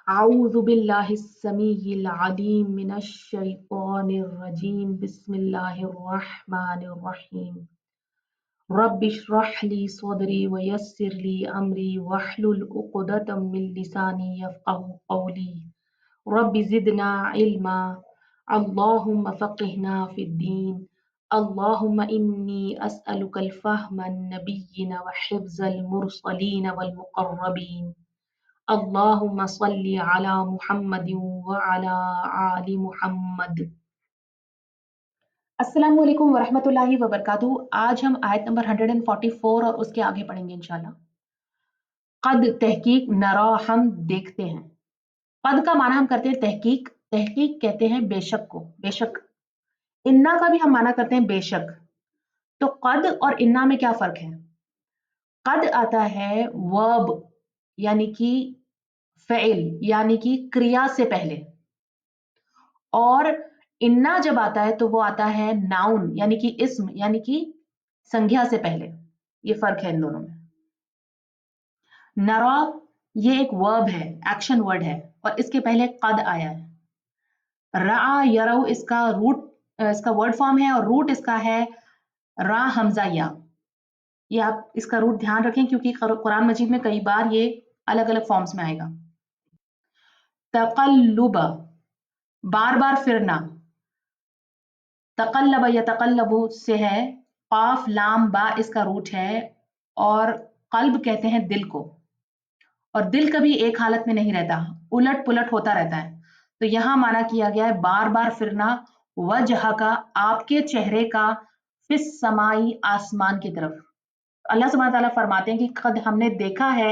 أعوذ بالله السميع العليم من الشيطان الرجيم بسم الله الرحمن الرحيم رب اشرح لي صدري ويسر لي أمري واحلل عقدة من لساني يفقه قولي رب زدنا علما اللهم فقهنا في الدين اللهم إني أسألك الفهم النبيين وحفظ المرسلين والمقربين اللهم صل على محمد وعلى آل محمد۔ السلام علیکم ورحمۃ اللہ وبرکاتہ۔ آج ہم آیت نمبر 144 اور اس کے آگے پڑھیں گے انشاءاللہ۔ قد تحقیق، نرا ہم دیکھتے ہیں۔ قد کا معنی ہم کرتے ہیں تحقیق، تحقیق کہتے ہیں بے شک کو، بے شک۔ انا کا بھی ہم معنی کرتے ہیں بے شک۔ تو قد اور انا میں کیا فرق ہے؟ قد آتا ہے ورب یعنی کہ فعل یعنی کہ کریا سے پہلے، اور انا جب آتا ہے تو وہ آتا ہے ناؤن یعنی کہ اسم یعنی کہ سنگھیا سے پہلے۔ یہ فرق ہے ان دونوں میں۔ نرا یہ ایک ورب ہے، ایکشن ورڈ ہے، اور اس کے پہلے قد آیا ہے۔ رعا یرو اس کا ورڈ فارم ہے، اور روٹ اس کا ہے را حمزہ یا۔ یہ آپ اس کا روٹ دھیان رکھیں کیونکہ قرآن مجید میں کئی بار یہ الگ الگ فارمز میں آئے گا۔ تقلب بار بار پھرنا، تقلب یا تقلب سے ہے، قاف لام با اس کا روٹ ہے، اور قلب کہتے ہیں دل کو، اور دل کبھی ایک حالت میں نہیں رہتا، الٹ پلٹ ہوتا رہتا ہے۔ تو یہاں معنی کیا گیا ہے بار بار پھرنا، وجہ کا آپ کے چہرے کا، فی السمائی آسمان کی طرف۔ اللہ سبحانہ تعالیٰ فرماتے ہیں کہ قد ہم نے دیکھا ہے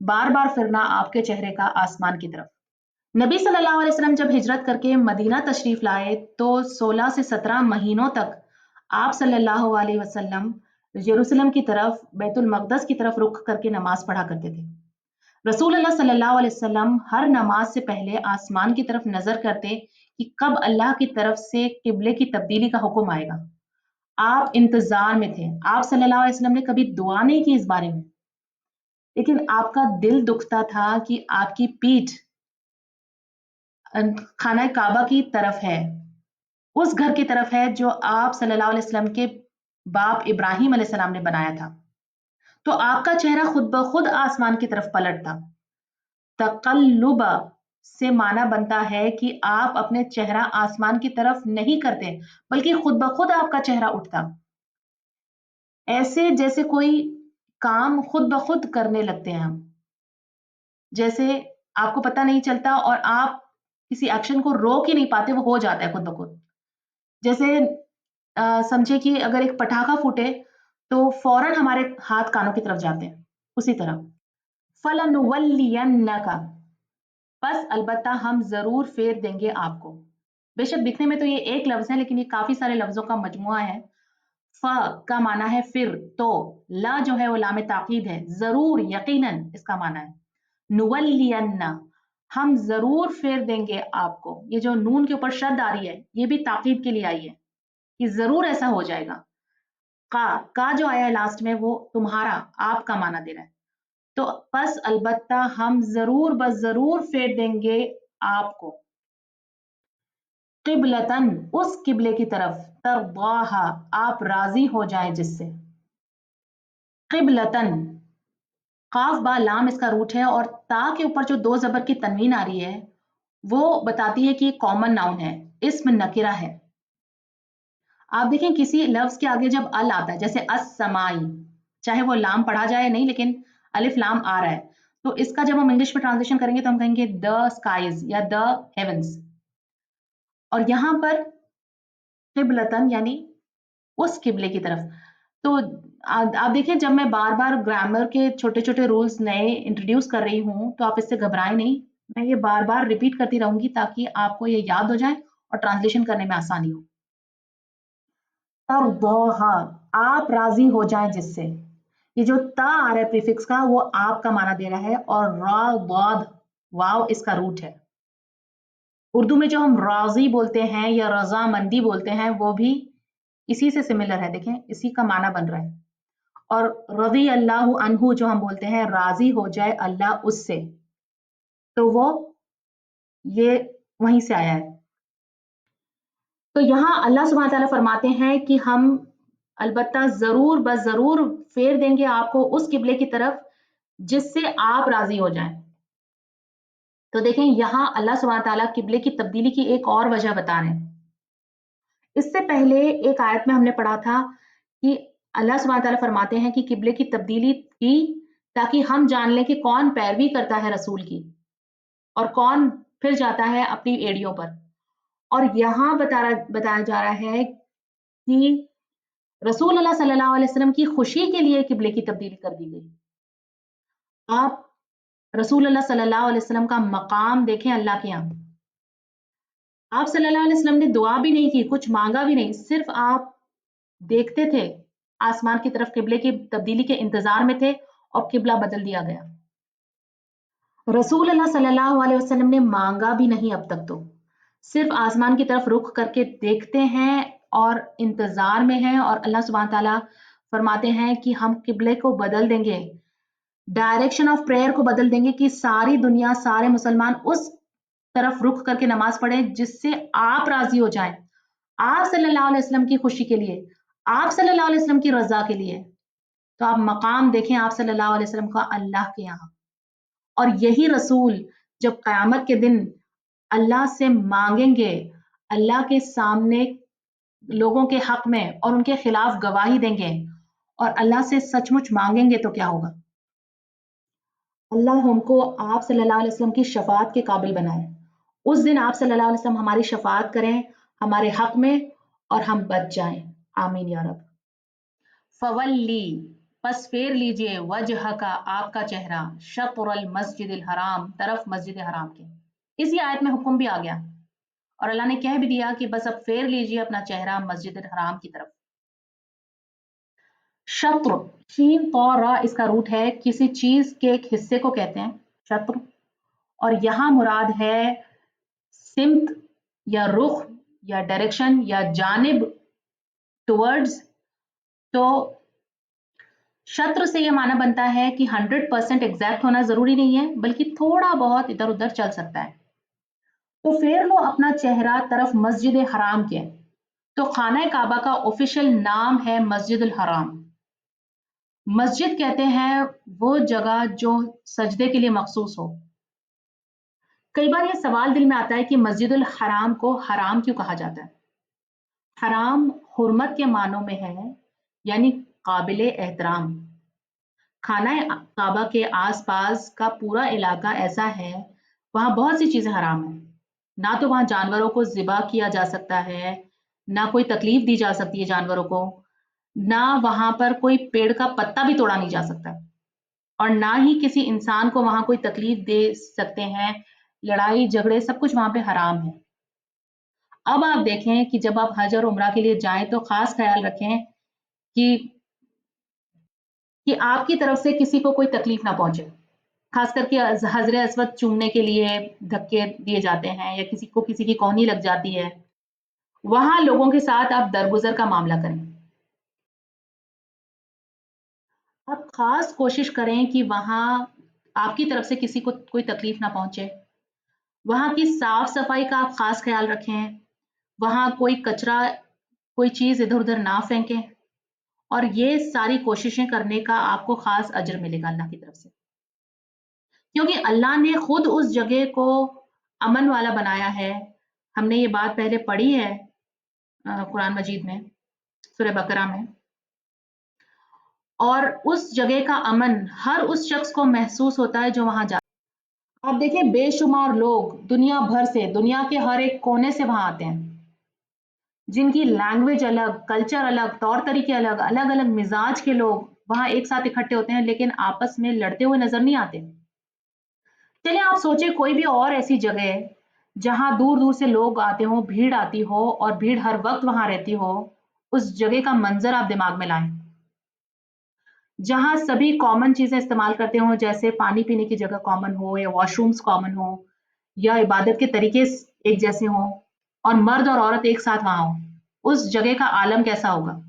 بار بار پھرنا آپ کے چہرے کا آسمان کی طرف۔ نبی صلی اللہ علیہ وسلم جب ہجرت کر کے مدینہ تشریف لائے تو 16 سے 17 مہینوں تک آپ صلی اللہ علیہ وسلم یروشلم کی طرف، بیت المقدس کی طرف رخ کر کے نماز پڑھا کرتے تھے۔ رسول اللہ صلی اللہ علیہ وسلم ہر نماز سے پہلے آسمان کی طرف نظر کرتے کہ کب اللہ کی طرف سے قبلے کی تبدیلی کا حکم آئے گا۔ آپ انتظار میں تھے۔ آپ صلی اللہ علیہ وسلم نے کبھی دعا نہیں کی اس بارے میں، لیکن آپ کا دل دکھتا تھا کہ آپ کی پیٹھ خانہ کعبہ کی طرف ہے، اس گھر کی طرف ہے جو آپ صلی اللہ علیہ وسلم کے باپ ابراہیم علیہ السلام نے بنایا تھا۔ تو آپ کا چہرہ خود بخود آسمان کی طرف پلٹتا۔ تقلب سے معنی بنتا ہے کہ آپ اپنے چہرہ آسمان کی طرف نہیں کرتے بلکہ خود بخود آپ کا چہرہ اٹھتا، ایسے جیسے کوئی کام خود بخود کرنے لگتے ہیں ہم، جیسے آپ کو پتہ نہیں چلتا اور آپ کسی ایکشن کو روک ہی نہیں پاتے، وہ ہو جاتا ہے خود بخود۔ جیسے سمجھے کہ اگر ایک پٹاخہ پھوٹے تو فوراً ہمارے ہاتھ کانوں کی طرف جاتے ہیں، اسی طرح فَلَنُوَلِّيَنَّكَ پس البتہ ہم ضرور پھیر دیں گے آپ کو۔ بے شک دکھنے میں تو یہ ایک لفظ ہے لیکن یہ کافی سارے لفظوں کا مجموعہ ہے۔ ف کا معنی ہے پھر، تو لا جو ہے وہ لام تاکید ہے، ضرور یقیناً اس کا معنی ہے۔ نُوَلِّيَنَّ ہم ضرور پھیر دیں گے آپ کو، یہ جو نون کے اوپر شد آ رہی ہے یہ بھی تاکید کے لیے آئی ہے کہ ضرور ایسا ہو جائے گا۔ کا جو آیا ہے لاسٹ میں وہ تمہارا، آپ کا معنی دے رہا ہے۔ تو پس البتہ ہم ضرور بس ضرور پھیر دیں گے آپ کو، قبلتن اس قبلے کی طرف، ترضاہا آپ راضی ہو جائیں جس سے۔ قبلتن قاف با لام اس کا روٹ ہے، اور تا کے اوپر جو دو زبر کی تنوین آ رہی ہے وہ بتاتی ہے کہ کامن ناؤن ہے، اسم نکرہ ہے۔ آپ دیکھیں کسی لفظ کے آگے جب ال آتا ہے، جیسے السمائی، چاہے وہ لام پڑھا جائے نہیں لیکن الف لام آ رہا ہے، تو اس کا جب ہم انگلش میں ٹرانسلیشن کریں گے تو ہم کہیں گے the skies یا the heavens، اور یہاں پر قبلتن یعنی اس قبلے کی طرف۔ تو آپ دیکھیں جب میں بار بار گرامر کے چھوٹے چھوٹے رولز نئے انٹروڈیوس کر رہی ہوں تو آپ اس سے گھبرائیں نہیں، میں یہ بار بار ریپیٹ کرتی رہوں گی تاکہ آپ کو یہ یاد ہو جائے اور ٹرانسلیشن کرنے میں آسانی ہو۔ ترضاہا آپ راضی ہو جائیں جس سے، یہ جو تا آ رہا ہے پریفکس کا وہ آپ کا معنی دے رہا ہے، اور را ضاد واو اس کا روٹ ہے۔ اردو میں جو ہم راضی بولتے ہیں یا رضا مندی بولتے ہیں وہ بھی اسی سے سملر ہے، دیکھیں اسی کا معنی بن رہا ہے۔ اور رضی اللہ عنہ جو ہم بولتے ہیں راضی ہو جائے اللہ اس سے، تو وہ یہ وہیں سے آیا ہے. تو یہاں اللہ سبحانہ تعالیٰ فرماتے ہیں کہ ہم البتہ ضرور بس ضرور پھیر دیں گے آپ کو اس قبلے کی طرف جس سے آپ راضی ہو جائیں. تو دیکھیں یہاں اللہ سبحانہ تعالیٰ قبلے کی تبدیلی کی ایک اور وجہ بتا رہے ہیں. اس سے پہلے ایک آیت میں ہم نے پڑھا تھا کہ اللہ سبحانہ تعالیٰ فرماتے ہیں کہ قبلے کی تبدیلی کی تاکہ ہم جان لیں کہ کون پیروی کرتا ہے رسول کی اور کون پھر جاتا ہے اپنی ایڑیوں پر. اور یہاں بتایا جا رہا ہے کہ رسول اللہ صلی اللہ علیہ وسلم کی خوشی کے لیے قبلے کی تبدیلی کر دی گئی. آپ رسول اللہ صلی اللہ علیہ وسلم کا مقام دیکھیں اللہ کے یہاں. آپ صلی اللہ علیہ وسلم نے دعا بھی نہیں کی, کچھ مانگا بھی نہیں, صرف آپ دیکھتے تھے آسمان کی طرف, قبلے کی تبدیلی کے انتظار میں تھے اور قبلہ بدل دیا گیا. رسول اللہ صلی اللہ علیہ وسلم نے مانگا بھی نہیں اب تک, تو صرف آسمان کی طرف رخ کر کے دیکھتے ہیں اور انتظار میں ہیں, اور اللہ سبحانہ تعالیٰ فرماتے ہیں کہ ہم قبلے کو بدل دیں گے, ڈائریکشن آف پریئر کو بدل دیں گے کہ ساری دنیا, سارے مسلمان اس طرف رخ کر کے نماز پڑھیں جس سے آپ راضی ہو جائیں, آپ صلی اللہ علیہ وسلم کی خوشی کے لیے, آپ صلی اللہ علیہ وسلم کی رضا کے لیے. تو آپ مقام دیکھیں آپ صلی اللہ علیہ وسلم کا اللہ کے یہاں. اور یہی رسول جب قیامت کے دن اللہ سے مانگیں گے, اللہ کے سامنے لوگوں کے حق میں اور ان کے خلاف گواہی دیں گے, اور اللہ سے سچ مچ مانگیں گے, تو کیا ہوگا؟ اللہ ہم کو آپ صلی اللہ علیہ وسلم کی شفاعت کے قابل بنائے. اس دن آپ صلی اللہ علیہ وسلم ہماری شفاعت کریں ہمارے حق میں اور ہم بچ جائیں. آمین یا رب. فولی پس پھیر لیجئے وجہ کا آپ کا چہرہ, شطر المسجد الحرام طرف مسجد حرام کے. اسی آیت میں حکم بھی آ گیا اور اللہ نے کہہ بھی دیا کہ بس اب پھیر لیجئے اپنا چہرہ مسجد الحرام کی طرف. شطر شین تو را اس کا روٹ ہے, کسی چیز کے ایک حصے کو کہتے ہیں شطر, اور یہاں مراد ہے سمت یا رخ یا ڈائریکشن یا جانب, ٹورڈز. تو شطر سے یہ معنی بنتا ہے کہ 100% ایگزیکٹ ہونا ضروری نہیں ہے, بلکہ تھوڑا بہت ادھر ادھر چل سکتا ہے. تو پھیر لو اپنا چہرہ طرف مسجد حرام کے. تو خانہ کعبہ کا آفیشیل نام ہے مسجد الحرام. مسجد کہتے ہیں وہ جگہ جو سجدے کے لیے مخصوص ہو. کئی بار یہ سوال دل میں آتا ہے کہ مسجد الحرام کو حرام کیوں کہا جاتا ہے؟ حرام حرمت کے معنوں میں ہے, یعنی قابل احترام. خانہ کعبہ کے آس پاس کا پورا علاقہ ایسا ہے وہاں بہت سی چیزیں حرام ہیں. نہ تو وہاں جانوروں کو ذبح کیا جا سکتا ہے, نہ کوئی تکلیف دی جا سکتی ہے جانوروں کو, نہ وہاں پر کوئی پیڑ کا پتا بھی توڑا نہیں جا سکتا, اور نہ ہی کسی انسان کو وہاں کوئی تکلیف دے سکتے ہیں. لڑائی جھگڑے سب کچھ وہاں پہ حرام ہے. اب آپ دیکھیں کہ جب آپ حج اور عمرہ کے لیے جائیں تو خاص خیال رکھیں کہ آپ کی طرف سے کسی کو کوئی تکلیف نہ پہنچے. خاص کر کے حجر اسود چومنے کے لیے دھکے دیے جاتے ہیں یا کسی کو کسی کی کونی لگ جاتی ہے, وہاں لوگوں کے ساتھ آپ درگزر کا معاملہ کریں. آپ خاص کوشش کریں کہ وہاں آپ کی طرف سے کسی کو کوئی تکلیف نہ پہنچے. وہاں کی صاف صفائی کا آپ خاص خیال رکھیں, وہاں کوئی کچرا کوئی چیز ادھر ادھر نہ پھینکیں, اور یہ ساری کوششیں کرنے کا آپ کو خاص اجر ملے گا اللہ کی طرف سے, کیونکہ اللہ نے خود اس جگہ کو امن والا بنایا ہے. ہم نے یہ بات پہلے پڑھی ہے قرآن مجید میں سورہ بقرہ میں, اور اس جگہ کا امن ہر اس شخص کو محسوس ہوتا ہے جو وہاں جاتا ہے. آپ دیکھیں بے شمار لوگ دنیا بھر سے, دنیا کے ہر ایک کونے سے وہاں آتے ہیں, جن کی لینگویج الگ, کلچر الگ, طور طریقے الگ, الگ الگ مزاج کے لوگ وہاں ایک ساتھ اکٹھے ہوتے ہیں, لیکن آپس میں لڑتے ہوئے نظر نہیں آتے. چلیں آپ سوچیں کوئی بھی اور ایسی جگہ ہے جہاں دور دور سے لوگ آتے ہوں, بھیڑ آتی ہو اور بھیڑ ہر وقت وہاں رہتی ہو, اس جگہ کا منظر آپ دماغ میں لائیں جہاں سبھی کامن چیزیں استعمال کرتے ہوں, جیسے پانی پینے کی جگہ کامن ہو, یا واش رومز کامن ہو, یا عبادت کے طریقے ایک جیسے ہوں, اور مرد اور عورت ایک ساتھ وہاں ہوں. اس جگہ کا عالم کیسا ہوگا؟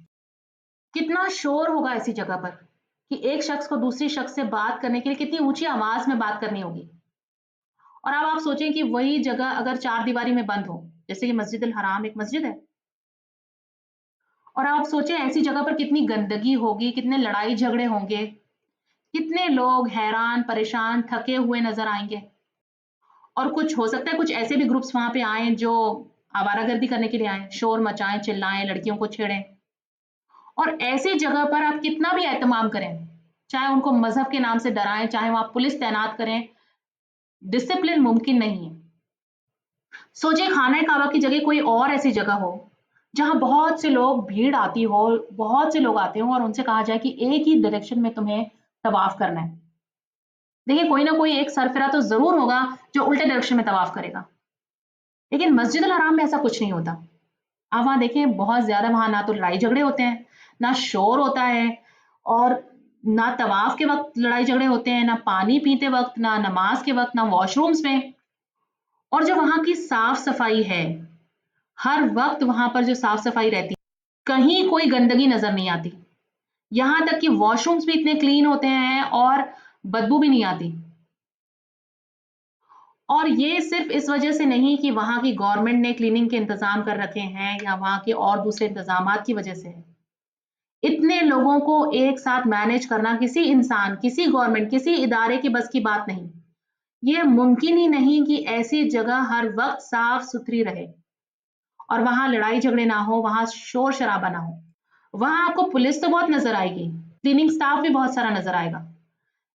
کتنا شور ہوگا ایسی جگہ پر کہ ایک شخص کو دوسری شخص سے بات کرنے کے لیے کتنی اونچی آواز میں بات کرنی ہوگی. اور اب آپ سوچیں کہ وہی جگہ اگر 4 دیواری میں بند ہو، جیسے کہ مسجد الحرام ایک مسجد ہے، اور آپ سوچیں ایسی جگہ پر کتنی گندگی ہوگی، کتنے لڑائی جھگڑے ہوں گے، کتنے لوگ حیران، پریشان، تھکے ہوئے نظر آئیں گے۔ اور کچھ ہو سکتا ہے کچھ ایسے بھی گروپس وہاں پہ آئیں جو آوارہ گردی کرنے کے لیے آئیں، شور مچائیں، چلائیں، لڑکیوں کو چھیڑیں۔ اور ایسی جگہ پر آپ کتنا بھی اہتمام کریں، چاہے ان کو مذہب کے نام سے ڈرائیں، چاہے وہاں پولیس تعینات کریں، ڈسپلن ممکن نہیں ہے۔ سوچیں خانہ کعبہ کی جگہ کوئی اور ایسی جگہ ہو جہاں بہت سے لوگ بھیڑ آتی ہو، بہت سے لوگ آتے ہوں اور ان سے کہا جائے کہ ایک ہی ڈائریکشن میں تمہیں طواف کرنا ہے۔ دیکھیں کوئی نہ کوئی ایک سرفرا تو ضرور ہوگا جو الٹے ڈائریکشن میں طواف کرے گا، لیکن مسجد الحرام میں ایسا کچھ نہیں ہوتا۔ آپ وہاں دیکھیں بہت زیادہ وہاں نہ تو لڑائی جھگڑے ہوتے ہیں، نہ شور ہوتا ہے، اور نہ طواف کے وقت لڑائی جھگڑے ہوتے ہیں، نہ پانی پیتے وقت، نہ نماز کے وقت، نہ واش رومز میں۔ اور جو وہاں کی صاف صفائی ہے، ہر وقت وہاں پر جو صاف صفائی رہتی ہے، کہیں کوئی گندگی نظر نہیں آتی، یہاں تک کہ واش رومز بھی اتنے کلین ہوتے ہیں اور بدبو بھی نہیں آتی۔ اور یہ صرف اس وجہ سے نہیں کہ وہاں کی گورنمنٹ نے کلیننگ کے انتظام کر رکھے ہیں یا وہاں کے اور دوسرے انتظامات کی وجہ سے ہے۔ اتنے لوگوں کو ایک ساتھ مینج کرنا کسی انسان، کسی گورنمنٹ، کسی ادارے کی بس کی بات نہیں۔ یہ ممکن ہی نہیں کہ ایسی جگہ ہر وقت صاف ستھری رہے اور وہاں لڑائی جھگڑے نہ ہو، وہاں شور شرابہ نہ ہو۔ وہاں آپ کو پولیس تو بہت نظر آئے گی، کلیننگ سٹاف بھی بہت سارا نظر آئے گا،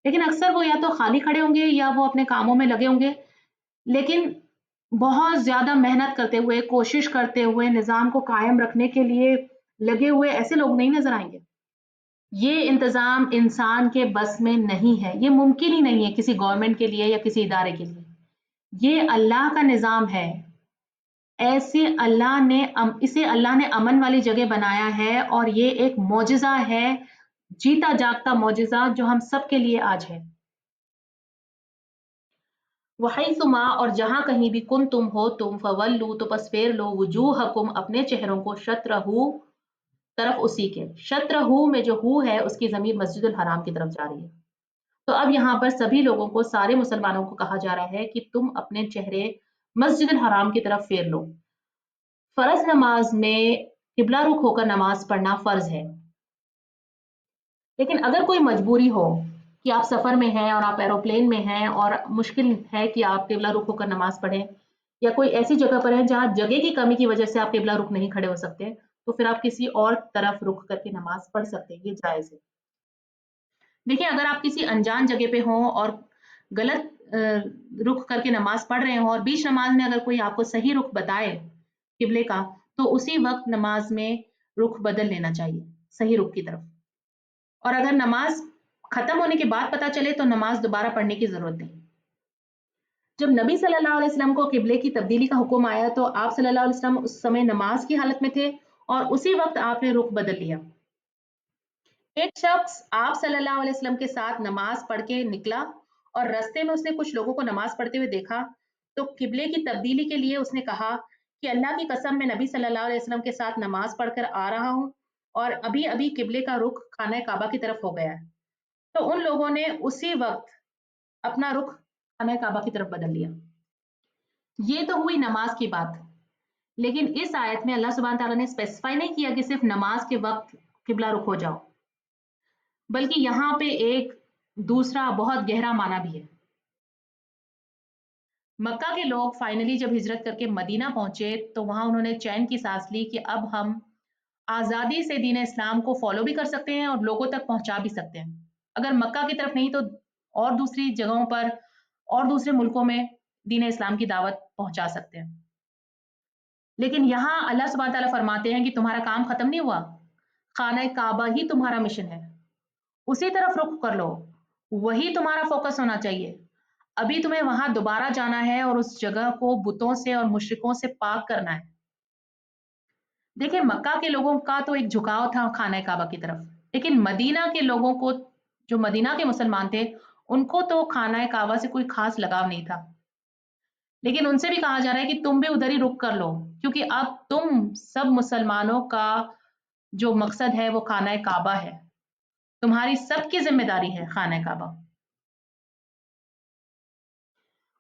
لیکن اکثر وہ یا تو خالی کھڑے ہوں گے یا وہ اپنے کاموں میں لگے ہوں گے، لیکن بہت زیادہ محنت کرتے ہوئے، کوشش کرتے ہوئے، نظام کو قائم رکھنے کے لیے لگے ہوئے ایسے لوگ نہیں نظر آئیں گے۔ یہ انتظام انسان کے بس میں نہیں ہے، یہ ممکن ہی نہیں ہے کسی گورنمنٹ کے لیے یا کسی ادارے کے لیے۔ یہ اللہ کا نظام ہے، اسے اللہ نے امن والی جگہ بنایا ہے، اور یہ ایک معجزہ ہے، جیتا جاگتا معجزہ جو ہم سب کے لیے آج ہے۔ وحیثما، اور جہاں کہیں بھی کن تم ہو تم، فولو، تو پس پھیر لو، وجوہکم، اپنے چہروں کو، شطرہو، طرف اسی کے۔ شطرہو میں جو ہو ہے اس کی ضمیر مسجد الحرام کی طرف جا رہی ہے۔ تو اب یہاں پر سبھی لوگوں کو، سارے مسلمانوں کو کہا جا رہا ہے کہ تم اپنے چہرے مسجد الحرام کی طرف پھیر لو۔ فرض نماز میں قبلہ رخ ہو کر نماز پڑھنا فرض ہے، لیکن اگر کوئی مجبوری ہو کہ آپ سفر میں ہیں اور آپ ایروپلین میں ہیں اور مشکل ہے کہ آپ قبلہ رخ ہو کر نماز پڑھیں، یا کوئی ایسی جگہ پر ہے جہاں جگہ کی کمی کی وجہ سے آپ قبلہ رخ نہیں کھڑے ہو سکتے، تو پھر آپ کسی اور طرف رخ کر کے نماز پڑھ سکتے ہیں، یہ جائز ہے۔ دیکھیں اگر آپ کسی انجان جگہ پہ ہوں اور غلط رخ کر کے نماز پڑھ رہے ہوں، اور بیچ نماز میں اگر کوئی آپ کو صحیح رخ بتائے قبلے کا، تو اسی وقت نماز میں رخ بدل لینا چاہیے صحیح رخ کی طرف۔ اور اگر نماز ختم ہونے کے بعد پتہ چلے تو نماز دوبارہ پڑھنے کی ضرورت نہیں۔ جب نبی صلی اللہ علیہ وسلم کو قبلے کی تبدیلی کا حکم آیا تو آپ صلی اللہ علیہ وسلم اس سمے نماز کی حالت میں تھے اور اسی وقت آپ نے رخ بدل لیا۔ ایک شخص آپ صلی اللہ علیہ وسلم کے ساتھ نماز پڑھ کے نکلا اور رستے میں اس نے کچھ لوگوں کو نماز پڑھتے ہوئے دیکھا، تو قبلے کی تبدیلی کے لیے اس نے کہا کہ اللہ کی قسم میں نبی صلی اللہ علیہ وسلم کے ساتھ نماز پڑھ کر آ رہا ہوں اور ابھی ابھی قبلے کا رخ خانہ کعبہ کی طرف ہو گیا ہے۔ تو ان لوگوں نے اسی وقت اپنا رخ خانہ کعبہ کی طرف بدل لیا۔ یہ تو ہوئی نماز کی بات، لیکن اس آیت میں اللہ سبحانہ تعالیٰ نے اسپیسیفائی نہیں کیا کہ صرف نماز کے وقت قبلہ رخ ہو جاؤ، بلکہ یہاں پہ ایک دوسرا بہت گہرا معنی بھی ہے۔ مکہ کے لوگ فائنلی جب ہجرت کر کے مدینہ پہنچے تو وہاں انہوں نے چین کی سانس لی کہ اب ہم آزادی سے دین اسلام کو فالو بھی کر سکتے ہیں اور لوگوں تک پہنچا بھی سکتے ہیں۔ اگر مکہ کی طرف نہیں تو اور دوسری جگہوں پر اور دوسرے ملکوں میں دین اسلام کی دعوت پہنچا سکتے ہیں۔ لیکن یہاں اللہ سبحانہ تعالیٰ فرماتے ہیں کہ تمہارا کام ختم نہیں ہوا، خانہ کعبہ ہی تمہارا مشن ہے، اسی طرف رخ کر لو، وہی تمہارا فوکس ہونا چاہیے۔ ابھی تمہیں وہاں دوبارہ جانا ہے اور اس جگہ کو بتوں سے اور مشرکوں سے پاک کرنا ہے۔ دیکھیں مکہ کے لوگوں کا تو ایک جھکاؤ تھا خانہ کعبہ کی طرف، لیکن مدینہ کے لوگوں کو، جو مدینہ کے مسلمان تھے، ان کو تو خانہ کعبہ سے کوئی خاص لگاؤ نہیں تھا، لیکن ان سے بھی کہا جا رہا ہے کہ تم بھی ادھر ہی رخ کر لو، کیونکہ اب تم سب مسلمانوں کا جو مقصد ہے وہ خانہ کعبہ ہے، تمہاری سب کی ذمہ داری ہے خانہ کعبہ۔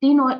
3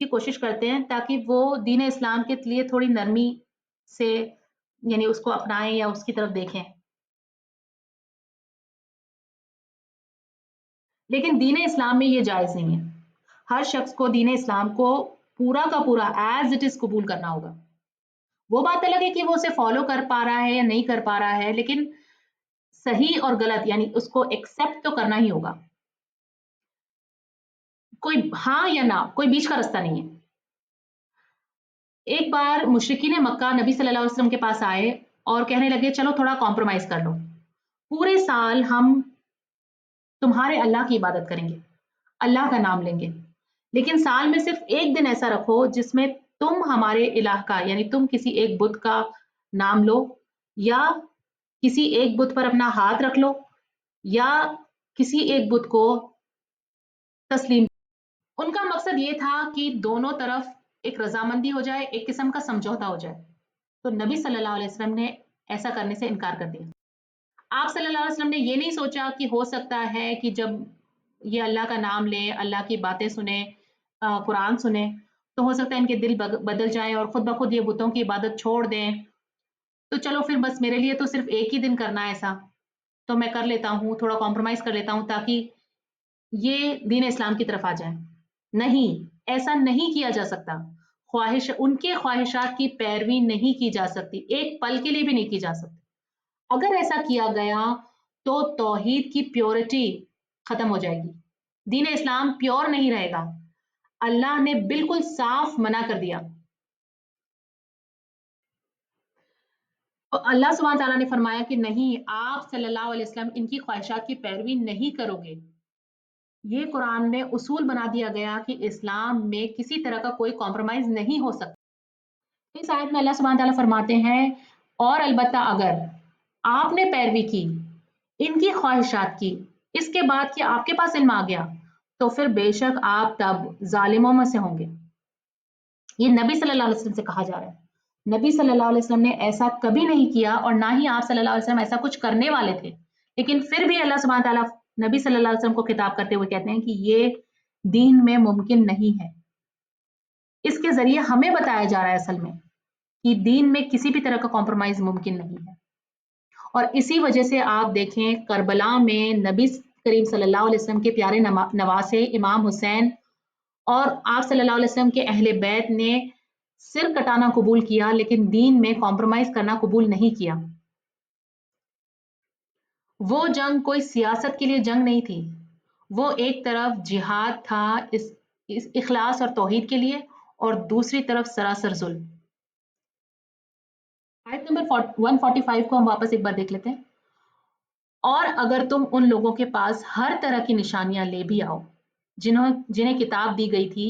کی کوشش کرتے ہیں تاکہ وہ دین اسلام کے لیے تھوڑی نرمی سے یعنی اس کو اپنائیں یا اس کی طرف دیکھیں. لیکن دین اسلام میں یہ جائز نہیں ہے. ہر شخص کو دین اسلام کو پورا کا پورا ایز اٹ از قبول کرنا ہوگا. وہ بات الگ ہے کہ وہ اسے فالو کر پا رہا ہے یا نہیں کر پا رہا ہے، لیکن صحیح اور غلط یعنی اس کو ایکسپٹ تو کرنا ہی ہوگا. کوئی ہاں یا نہ، کوئی بیچ کا رستہ نہیں ہے. ایک بار مشرکین مکہ نبی صلی اللہ علیہ وسلم کے پاس آئے اور کہنے لگے چلو تھوڑا کمپرومائز کر لو، پورے سال ہم تمہارے اللہ کی عبادت کریں گے، اللہ کا نام لیں گے، لیکن سال میں صرف ایک دن ایسا رکھو جس میں تم ہمارے الہ کا یعنی تم کسی ایک بت کا نام لو یا کسی ایک بت پر اپنا ہاتھ رکھ لو یا کسی ایک بت کو تسلیم. ان کا مقصد یہ تھا کہ دونوں طرف ایک رضامندی ہو جائے، ایک قسم کا سمجھوتا ہو جائے. تو نبی صلی اللہ علیہ وسلم نے ایسا کرنے سے انکار کر دیا. آپ صلی اللہ علیہ وسلم نے یہ نہیں سوچا کہ ہو سکتا ہے کہ جب یہ اللہ کا نام لیں، اللہ کی باتیں سنیں، قرآن سنیں، تو ہو سکتا ہے ان کے دل بدل جائیں اور خود بخود یہ بتوں کی عبادت چھوڑ دیں. تو چلو پھر بس میرے لیے تو صرف ایک ہی دن کرنا ہے ایسا، تو میں کر لیتا ہوں، تھوڑا کمپرومائز کر لیتا ہوں تاکہ یہ دین اسلام کی طرف آ جائیں. نہیں، ایسا نہیں کیا جا سکتا. ان کے خواہشات کی پیروی نہیں کی جا سکتی، ایک پل کے لیے بھی نہیں کی جا سکتی. اگر ایسا کیا گیا تو توحید کی پیورٹی ختم ہو جائے گی، دین اسلام پیور نہیں رہے گا. اللہ نے بالکل صاف منع کر دیا. اللہ سبحانہ تعالیٰ نے فرمایا کہ نہیں، آپ صلی اللہ علیہ وسلم ان کی خواہشات کی پیروی نہیں کرو گے. یہ قرآن میں اصول بنا دیا گیا کہ اسلام میں کسی طرح کا کوئی کمپرومائز نہیں ہو سکتا. اس آیت میں اللہ سبحانہ تعالیٰ فرماتے ہیں اور البتہ اگر آپ نے پیروی کی ان کی خواہشات کی اس کے بعد کہ آپ کے پاس علم آ گیا تو پھر بے شک آپ تب ظالموں میں سے ہوں گے. یہ نبی صلی اللہ علیہ وسلم سے کہا جا رہا ہے. نبی صلی اللہ علیہ وسلم نے ایسا کبھی نہیں کیا اور نہ ہی آپ صلی اللہ علیہ وسلم ایسا کچھ کرنے والے تھے، لیکن پھر بھی اللہ سبحانہ تعالیٰ نبی صلی اللہ علیہ وسلم کو خطاب کرتے ہوئے کہتے ہیں کہ یہ دین میں ممکن نہیں ہے. اس کے ذریعے ہمیں بتایا جا رہا ہے اصل میں کہ دین میں کسی بھی طرح کا کمپرومائز ممکن نہیں ہے. اور اسی وجہ سے آپ دیکھیں کربلا میں نبی کریم صلی اللہ علیہ وسلم کے پیارے نواسے امام حسین اور آپ صلی اللہ علیہ وسلم کے اہل بیت نے سر کٹانا قبول کیا لیکن دین میں کمپرومائز کرنا قبول نہیں کیا. وہ جنگ کوئی سیاست کے لیے جنگ نہیں تھی، وہ ایک طرف جہاد تھا اس اخلاص اور توحید کے لیے اور دوسری طرف سراسر ظلم. آیت نمبر 145 کو ہم واپس ایک بار دیکھ لیتے ہیں. اور اگر تم ان لوگوں کے پاس ہر طرح کی نشانیاں لے بھی آؤ جنہیں کتاب دی گئی تھی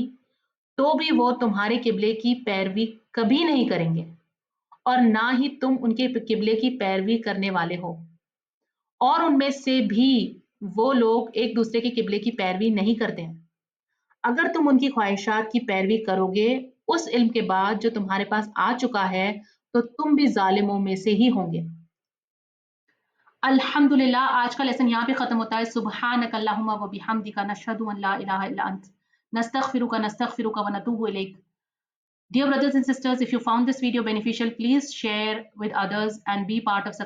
تو بھی وہ تمہارے قبلے کی پیروی کبھی نہیں کریں گے اور نہ ہی تم ان کے قبلے کی پیروی کرنے والے ہو، اور ان میں سے بھی وہ لوگ ایک دوسرے کے قبلے کی پیروی نہیں کرتے ہیں. اگر تم ان کی خواہشات کی پیروی کرو گے اس علم کے بعد جو تمہارے پاس آ چکا ہے تو تم بھی ظالموں میں سے ہی ہوں گے. الحمدللہ آج کا لیسن یہاں پہ ختم ہوتا ہے. سبحانک اللہم و بحمدک نشہد ان لا الہ الا انت نستغفرک ونتوب الیک. Dear brothers and sisters, if you found this video beneficial, please share with others and be part of